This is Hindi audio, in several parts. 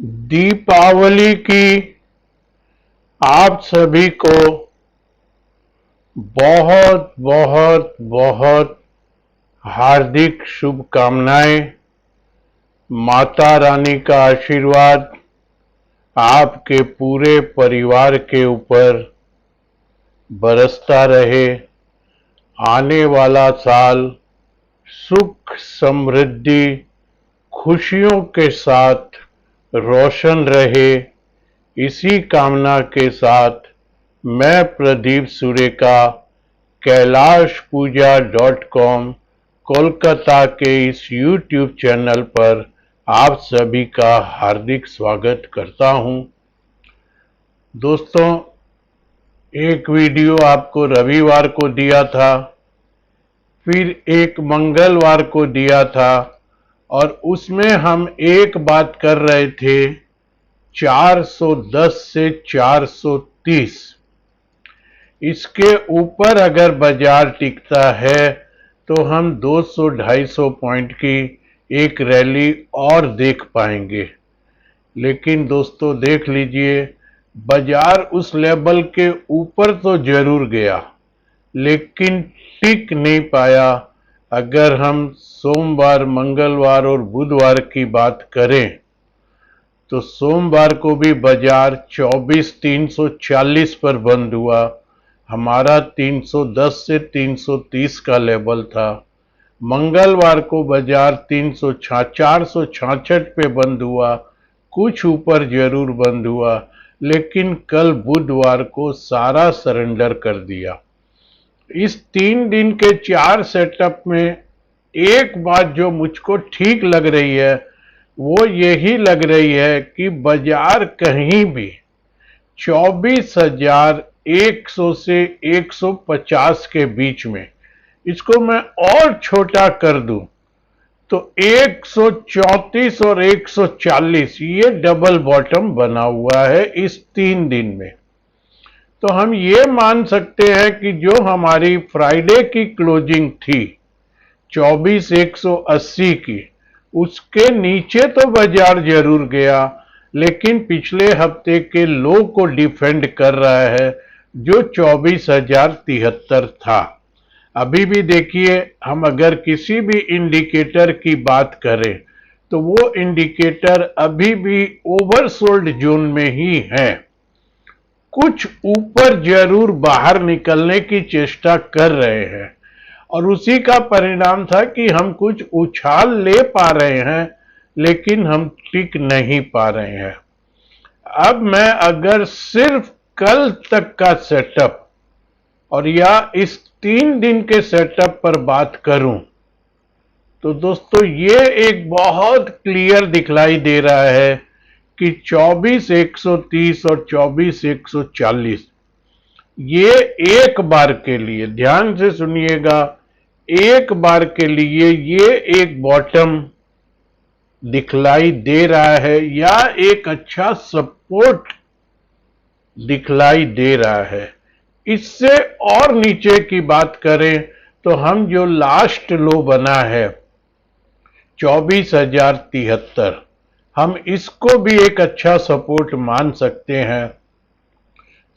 दीपावली की आप सभी को बहुत बहुत बहुत हार्दिक शुभकामनाएं। माता रानी का आशीर्वाद आपके पूरे परिवार के ऊपर बरसता रहे। आने वाला साल सुख समृद्धि खुशियों के साथ रोशन रहे, इसी कामना के साथ मैं प्रदीप सुरेका कैलाशपूजा.com कोलकाता के इस YouTube चैनल पर आप सभी का हार्दिक स्वागत करता हूं। दोस्तों, एक वीडियो आपको रविवार को दिया था, फिर एक मंगलवार को दिया था और उसमें हम एक बात कर रहे थे 410 से 430। इसके ऊपर अगर बाजार टिकता है तो हम 200-250 पॉइंट की एक रैली और देख पाएंगे। लेकिन दोस्तों देख लीजिए, बाजार उस लेवल के ऊपर तो जरूर गया लेकिन टिक नहीं पाया। अगर हम सोमवार, मंगलवार और बुधवार की बात करें तो सोमवार को भी बाजार 24,340 पर बंद हुआ। हमारा 310 से 330 का लेवल था। मंगलवार को बाजार 466 पे बंद हुआ, कुछ ऊपर जरूर बंद हुआ, लेकिन कल बुधवार को सारा सरेंडर कर दिया। इस 3 दिन के 4 सेटअप में एक बात जो मुझको ठीक लग रही है वो यही लग रही है कि बाजार कहीं भी 24,100 से 150 के बीच में, इसको मैं और छोटा कर दूं तो 134 और 140, ये डबल बॉटम बना हुआ है इस 3 दिन में। तो हम ये मान सकते हैं कि जो हमारी फ्राइडे की क्लोजिंग थी 24,180 की, उसके नीचे तो बाजार जरूर गया लेकिन पिछले हफ्ते के लो को डिफेंड कर रहा है जो 24,073 था। अभी भी देखिए, हम अगर किसी भी इंडिकेटर की बात करें तो वो इंडिकेटर अभी भी ओवरसोल्ड जोन में ही है। कुछ ऊपर जरूर बाहर निकलने की चेष्टा कर रहे हैं और उसी का परिणाम था कि हम कुछ उछाल ले पा रहे हैं लेकिन हम टिक नहीं पा रहे हैं। अब मैं अगर सिर्फ कल तक का सेटअप और या इस 3 दिन के सेटअप पर बात करूं तो दोस्तों ये एक बहुत क्लियर दिखलाई दे रहा है कि 24,130 और 24,140 ये एक बार के लिए, ध्यान से सुनिएगा, एक बार के लिए ये एक बॉटम दिखलाई दे रहा है या एक अच्छा सपोर्ट दिखलाई दे रहा है। इससे और नीचे की बात करें तो हम जो लास्ट लो बना है 24,073, हम इसको भी एक अच्छा सपोर्ट मान सकते हैं।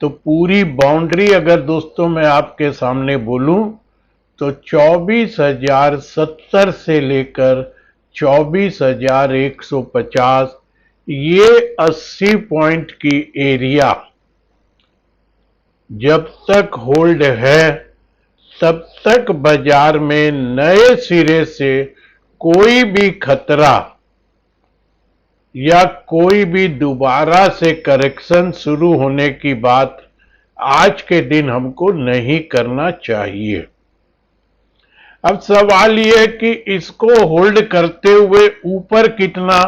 तो पूरी बाउंड्री अगर दोस्तों मैं आपके सामने बोलूं तो 24,070 से लेकर 24,150, ये 80 पॉइंट की एरिया जब तक होल्ड है तब तक बाजार में नए सिरे से कोई भी खतरा या कोई भी दोबारा से करेक्शन शुरू होने की बात आज के दिन हमको नहीं करना चाहिए। अब सवाल यह कि इसको होल्ड करते हुए ऊपर कितना,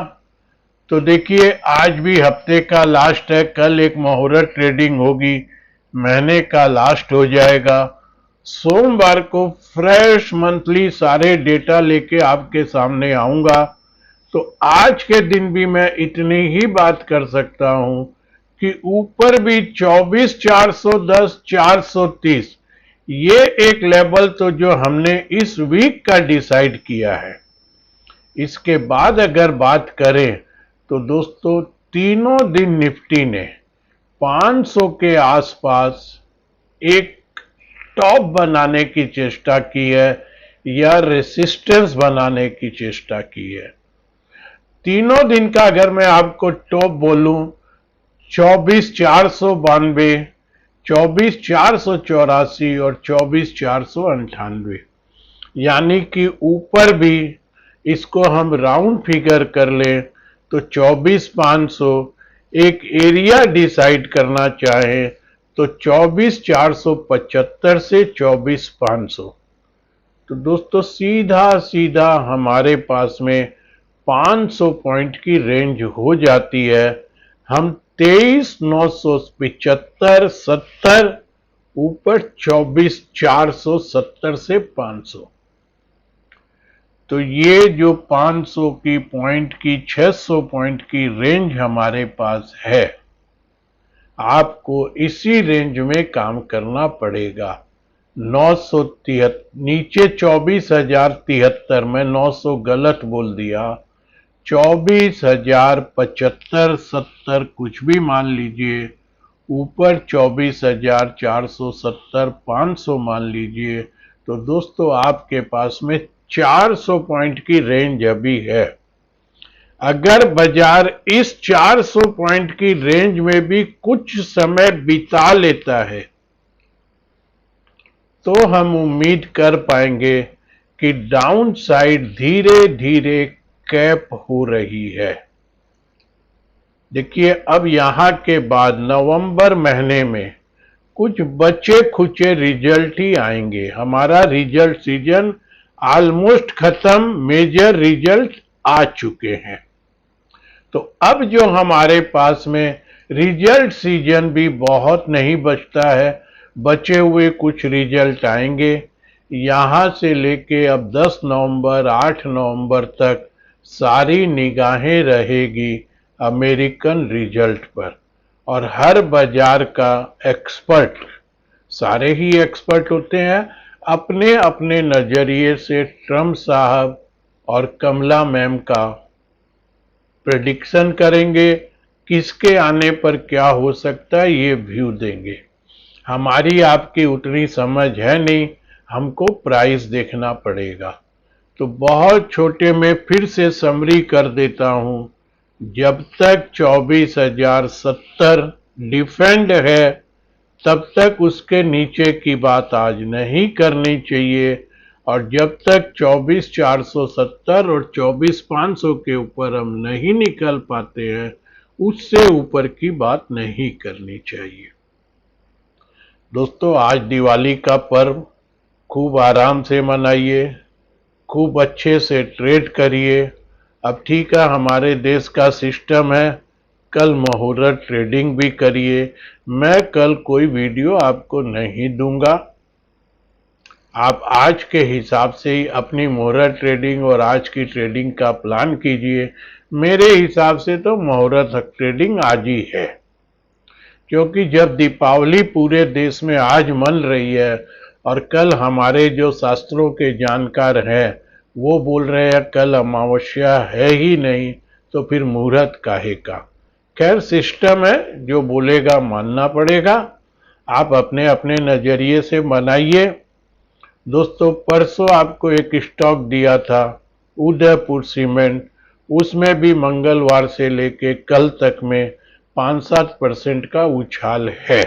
तो देखिए आज भी हफ्ते का लास्ट है, कल एक मुहूर्त ट्रेडिंग होगी, महीने का लास्ट हो जाएगा। सोमवार को फ्रेश मंथली सारे डेटा लेके आपके सामने आऊंगा। तो आज के दिन भी मैं इतनी ही बात कर सकता हूं कि ऊपर भी 24,410, 430, ये एक लेवल तो जो हमने इस वीक का डिसाइड किया है। इसके बाद अगर बात करें तो दोस्तों तीनों दिन निफ्टी ने 500 के आसपास एक टॉप बनाने की चेष्टा की है या रेसिस्टेंस बनाने की चेष्टा की है। तीनों दिन का अगर मैं आपको टॉप बोलूं, 24,492, 24,484 और 24,498, यानी कि ऊपर भी इसको हम राउंड फिगर कर लें तो 24,500, एक एरिया डिसाइड करना चाहें तो 24,475 से 24,500। तो दोस्तों सीधा सीधा हमारे पास में 500 पॉइंट की रेंज हो जाती है। हम 23,975, 70, ऊपर 24,470 से 500। तो ये जो 500 की पॉइंट की 600 पॉइंट की रेंज हमारे पास है, आपको इसी रेंज में काम करना पड़ेगा। 973, नीचे 24,073, मैं 900 गलत बोल दिया, 24,075, 70 कुछ भी मान लीजिए, ऊपर 24,470, 500 मान लीजिए। तो दोस्तों आपके पास में 400 पॉइंट की रेंज अभी है। अगर बाजार इस 400 पॉइंट की रेंज में भी कुछ समय बिता लेता है तो हम उम्मीद कर पाएंगे कि डाउन साइड धीरे धीरे कैप हो रही है। देखिए, अब यहां के बाद नवंबर महीने में कुछ बचे खुचे रिजल्ट ही आएंगे। हमारा रिजल्ट सीजन ऑलमोस्ट खत्म, मेजर रिजल्ट आ चुके हैं। तो अब जो हमारे पास में रिजल्ट सीजन भी बहुत नहीं बचता है, बचे हुए कुछ रिजल्ट आएंगे। यहां से लेके अब 10 नवंबर, 8 नवंबर तक सारी निगाहें रहेगी अमेरिकन रिजल्ट पर। और हर बाजार का एक्सपर्ट, सारे ही एक्सपर्ट होते हैं, अपने अपने नजरिए से ट्रम्प साहब और कमला मैम का प्रेडिक्शन करेंगे, किसके आने पर क्या हो सकता है ये व्यू देंगे। हमारी आपकी उतनी समझ है नहीं, हमको प्राइस देखना पड़ेगा। तो बहुत छोटे में फिर से समरी कर देता हूं, जब तक 24,070 डिफेंड है तब तक उसके नीचे की बात आज नहीं करनी चाहिए। और जब तक 24,470 और 24,500 के ऊपर हम नहीं निकल पाते हैं, उससे ऊपर की बात नहीं करनी चाहिए। दोस्तों, आज दिवाली का पर्व खूब आराम से मनाइए, खूब अच्छे से ट्रेड करिए। अब ठीक है, हमारे देश का सिस्टम है, कल मुहूर्त ट्रेडिंग भी करिए। मैं कल कोई वीडियो आपको नहीं दूंगा, आप आज के हिसाब से ही अपनी मुहूर्त ट्रेडिंग और आज की ट्रेडिंग का प्लान कीजिए। मेरे हिसाब से तो मुहूर्त ट्रेडिंग आज ही है, क्योंकि जब दीपावली पूरे देश में आज मन रही है और कल हमारे जो शास्त्रों के जानकार हैं वो बोल रहे हैं कल अमावस्या है ही नहीं, तो फिर मुहूर्त काहे का। खैर, सिस्टम है, जो बोलेगा मानना पड़ेगा। आप अपने अपने नजरिए से बनाइए। दोस्तों, परसों आपको एक स्टॉक दिया था, उदयपुर सीमेंट, उसमें भी मंगलवार से लेके कल तक में 5-7% का उछाल है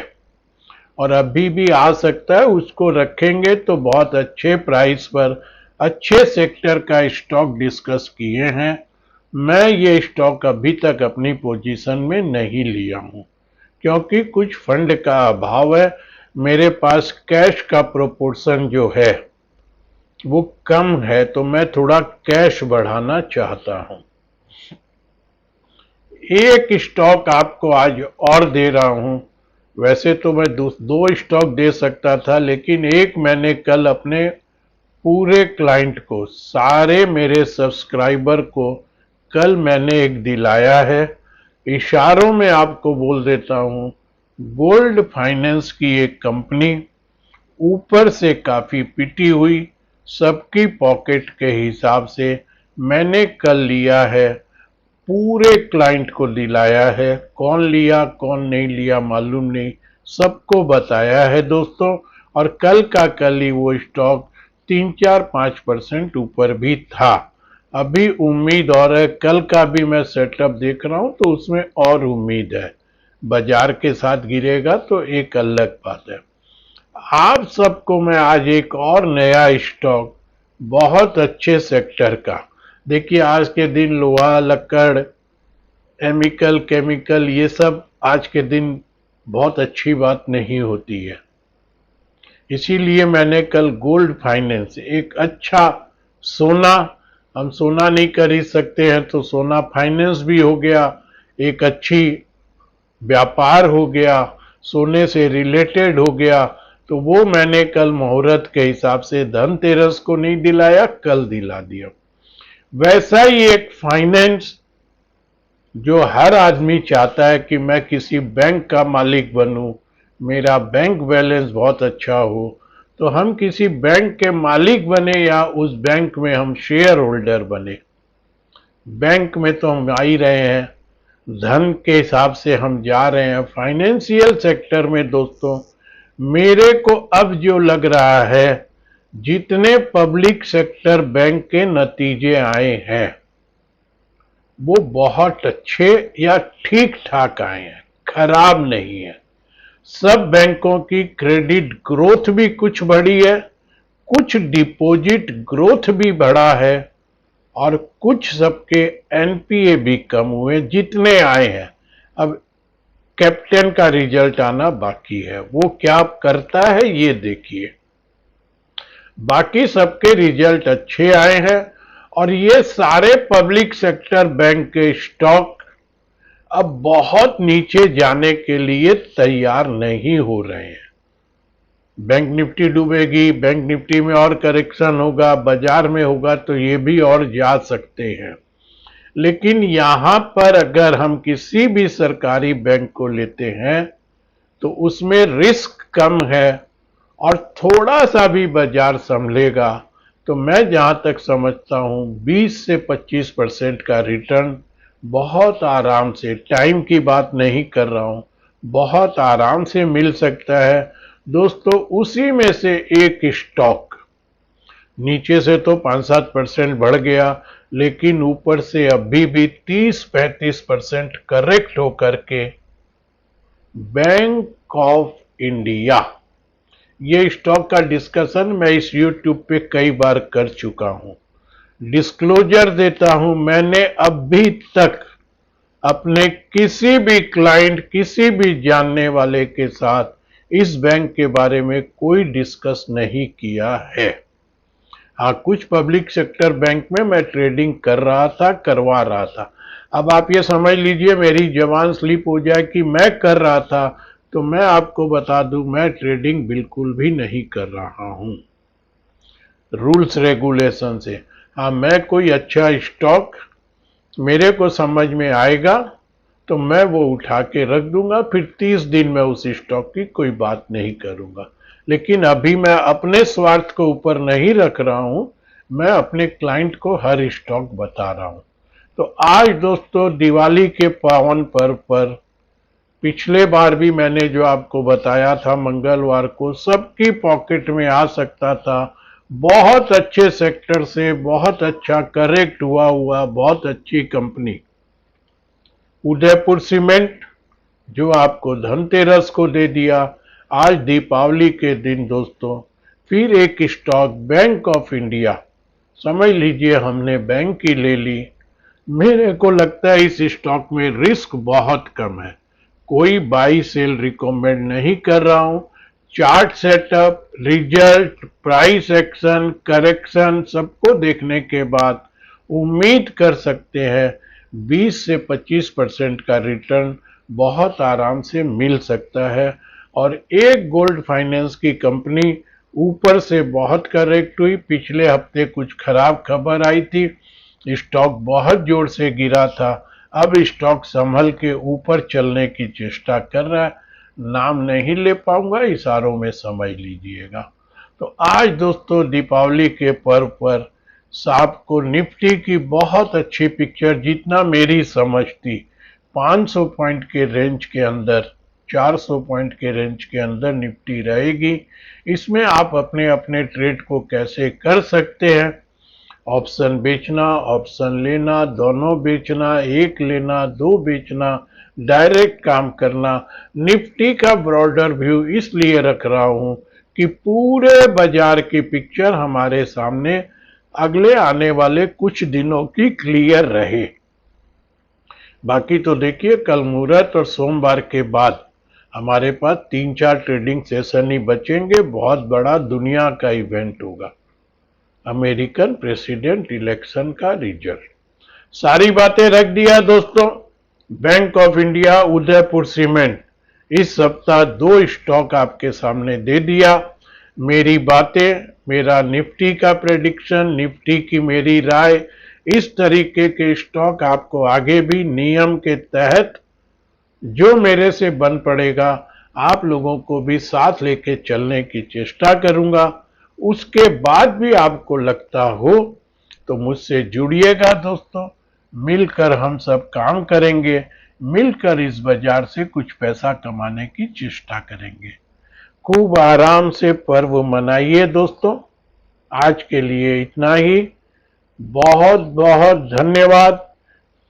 और अभी भी आ सकता है। उसको रखेंगे तो बहुत अच्छे प्राइस पर अच्छे सेक्टर का स्टॉक डिस्कस किए हैं। मैं ये स्टॉक अभी तक अपनी पोजीशन में नहीं लिया हूं, क्योंकि कुछ फंड का अभाव है। मेरे पास कैश का प्रोपोर्शन जो है वो कम है, तो मैं थोड़ा कैश बढ़ाना चाहता हूं। एक स्टॉक आपको आज और दे रहा हूं। वैसे तो मैं दो स्टॉक दे सकता था, लेकिन एक मैंने कल अपने पूरे क्लाइंट को, सारे मेरे सब्सक्राइबर को कल मैंने एक दिलाया है। इशारों में आपको बोल देता हूं, गोल्ड फाइनेंस की एक कंपनी, ऊपर से काफी पिटी हुई, सबकी पॉकेट के हिसाब से मैंने कल लिया है पूरे क्लाइंट को दिलाया है। कौन लिया कौन नहीं लिया मालूम नहीं, सबको बताया है दोस्तों। और कल का कल ही वो स्टॉक 3-4-5% ऊपर भी था। अभी उम्मीद और है, कल का भी मैं सेटअप देख रहा हूं तो उसमें और उम्मीद है। बाजार के साथ गिरेगा तो एक अलग बात है। आप सबको मैं आज एक और नया स्टॉक, बहुत अच्छे सेक्टर का, देखिए आज के दिन लोहा लक्कड़ केमिकल ये सब आज के दिन बहुत अच्छी बात नहीं होती है। इसीलिए मैंने कल गोल्ड फाइनेंस, एक अच्छा सोना, हम सोना नहीं खरीद सकते हैं तो सोना फाइनेंस भी हो गया, एक अच्छी व्यापार हो गया, सोने से रिलेटेड हो गया। तो वो मैंने कल मुहूर्त के हिसाब से धनतेरस को नहीं दिलाया, कल दिला दिया। वैसा ही एक फाइनेंस जो हर आदमी चाहता है कि मैं किसी बैंक का मालिक बनूं, मेरा बैंक बैलेंस बहुत अच्छा हो, तो हम किसी बैंक के मालिक बने या उस बैंक में हम शेयर होल्डर बने। बैंक में तो हम आ ही रहे हैं, धन के हिसाब से हम जा रहे हैं। फाइनेंशियल सेक्टर में दोस्तों मेरे को अब जो लग रहा है, जितने पब्लिक सेक्टर बैंक के नतीजे आए हैं वो बहुत अच्छे या ठीक ठाक आए हैं, खराब नहीं है। सब बैंकों की क्रेडिट ग्रोथ भी कुछ बढ़ी है, कुछ डिपॉजिट ग्रोथ भी बढ़ा है, और कुछ सबके एनपीए भी कम हुए जितने आए हैं। अब कैप्टन का रिजल्ट आना बाकी है, वो क्या करता है ये देखिए। बाकी सबके रिजल्ट अच्छे आए हैं और ये सारे पब्लिक सेक्टर बैंक के स्टॉक अब बहुत नीचे जाने के लिए तैयार नहीं हो रहे हैं। बैंक निफ्टी डूबेगी, बैंक निफ्टी में और करेक्शन होगा, बाजार में होगा तो ये भी और जा सकते हैं। लेकिन यहां पर अगर हम किसी भी सरकारी बैंक को लेते हैं तो उसमें रिस्क कम है और थोड़ा सा भी बाजार संभलेगा तो मैं जहां तक समझता हूं 20 से 25% का रिटर्न बहुत आराम से, टाइम की बात नहीं कर रहा हूं, बहुत आराम से मिल सकता है दोस्तों। उसी में से एक स्टॉक नीचे से तो 5-7% बढ़ गया, लेकिन ऊपर से अभी भी 30-35% करेक्ट होकर के बैंक ऑफ इंडिया, ये स्टॉक का डिस्कशन मैं इस यूट्यूब पे कई बार कर चुका हूं। डिस्क्लोजर देता हूं, मैंने अभी तक अपने किसी भी क्लाइंट, किसी भी जानने वाले के साथ इस बैंक के बारे में कोई डिस्कस नहीं किया है। हाँ, कुछ पब्लिक सेक्टर बैंक में मैं ट्रेडिंग कर रहा था, करवा रहा था। अब आप ये समझ लीजिए मेरी जबान स्लिप हो जाए कि मैं कर रहा था, तो मैं आपको बता दूं मैं ट्रेडिंग बिल्कुल भी नहीं कर रहा हूं, रूल्स रेगुलेशन से। हाँ, मैं कोई अच्छा स्टॉक मेरे को समझ में आएगा तो मैं वो उठा के रख दूंगा, फिर 30 दिन में उस स्टॉक की कोई बात नहीं करूंगा। लेकिन अभी मैं अपने स्वार्थ को ऊपर नहीं रख रहा हूं, मैं अपने क्लाइंट को हर स्टॉक बता रहा हूं। तो आज दोस्तों दिवाली के पावन पर्व पर, पिछले बार भी मैंने जो आपको बताया था मंगलवार को सबकी पॉकेट में आ सकता था, बहुत अच्छे सेक्टर से बहुत अच्छा करेक्ट हुआ बहुत अच्छी कंपनी उदयपुर सीमेंट जो आपको धनतेरस को दे दिया। आज दीपावली के दिन दोस्तों फिर एक स्टॉक बैंक ऑफ इंडिया, समझ लीजिए हमने बैंक की ले ली। मेरे को लगता है इस स्टॉक में रिस्क बहुत कम है, कोई बाई सेल रिकमेंड नहीं कर रहा हूं। Chart setup, result, price action, correction सबको देखने के बाद उम्मीद कर सकते हैं 20 से 25% का रिटर्न बहुत आराम से मिल सकता है। और एक गोल्ड फाइनेंस की कंपनी ऊपर से बहुत करेक्ट हुई, पिछले हफ्ते कुछ खराब खबर आई थी, स्टॉक बहुत जोर से गिरा था, अब स्टॉक संभल के ऊपर चलने की चेष्टा कर रहा है। नाम नहीं ले पाऊंगा, इशारों में समझ लीजिएगा। तो आज दोस्तों दीपावली के पर्व पर साहब को निफ्टी की बहुत अच्छी पिक्चर, जितना मेरी समझ थी, 500 पॉइंट के रेंज के अंदर, 400 पॉइंट के रेंज के अंदर निफ्टी रहेगी। इसमें आप अपने अपने ट्रेड को कैसे कर सकते हैं, ऑप्शन बेचना, ऑप्शन लेना, दोनों बेचना, एक लेना, दो बेचना, डायरेक्ट काम करना। निफ्टी का ब्रॉडर व्यू इसलिए रख रहा हूं कि पूरे बाजार की पिक्चर हमारे सामने अगले आने वाले कुछ दिनों की क्लियर रहे। बाकी तो देखिए, कल मुहूर्त और सोमवार के बाद हमारे पास 3-4 ट्रेडिंग सेशन ही बचेंगे। बहुत बड़ा दुनिया का इवेंट होगा, अमेरिकन प्रेसिडेंट इलेक्शन का रिजल्ट। सारी बातें रख दिया दोस्तों। Bank of India, Udaipur cement, इस सप्ताह 2 स्टॉक आपके सामने दे दिया। मेरी बातें, मेरा निफ्टी का प्रेडिक्शन, निफ्टी की मेरी राय, इस तरीके के स्टॉक आपको आगे भी नियम के तहत जो मेरे से बन पड़ेगा, आप लोगों को भी साथ लेके चलने की चेष्टा करूंगा। उसके बाद भी आपको लगता हो तो मुझसे जुड़िएगा दोस्तों। मिलकर हम सब काम करेंगे, मिलकर इस बाजार से कुछ पैसा कमाने की चेष्टा करेंगे। खूब आराम से पर्व मनाइए दोस्तों। आज के लिए इतना ही। बहुत बहुत धन्यवाद।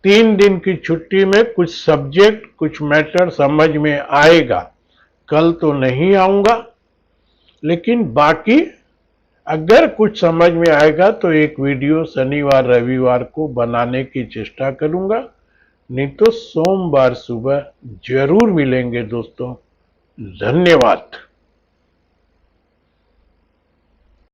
3 दिन की छुट्टी में कुछ सब्जेक्ट, कुछ मैटर समझ में आएगा। कल तो नहीं आऊंगा, लेकिन बाकी अगर कुछ समझ में आएगा तो एक वीडियो शनिवार रविवार को बनाने की चेष्टा करूंगा, नहीं तो सोमवार सुबह जरूर मिलेंगे दोस्तों। धन्यवाद।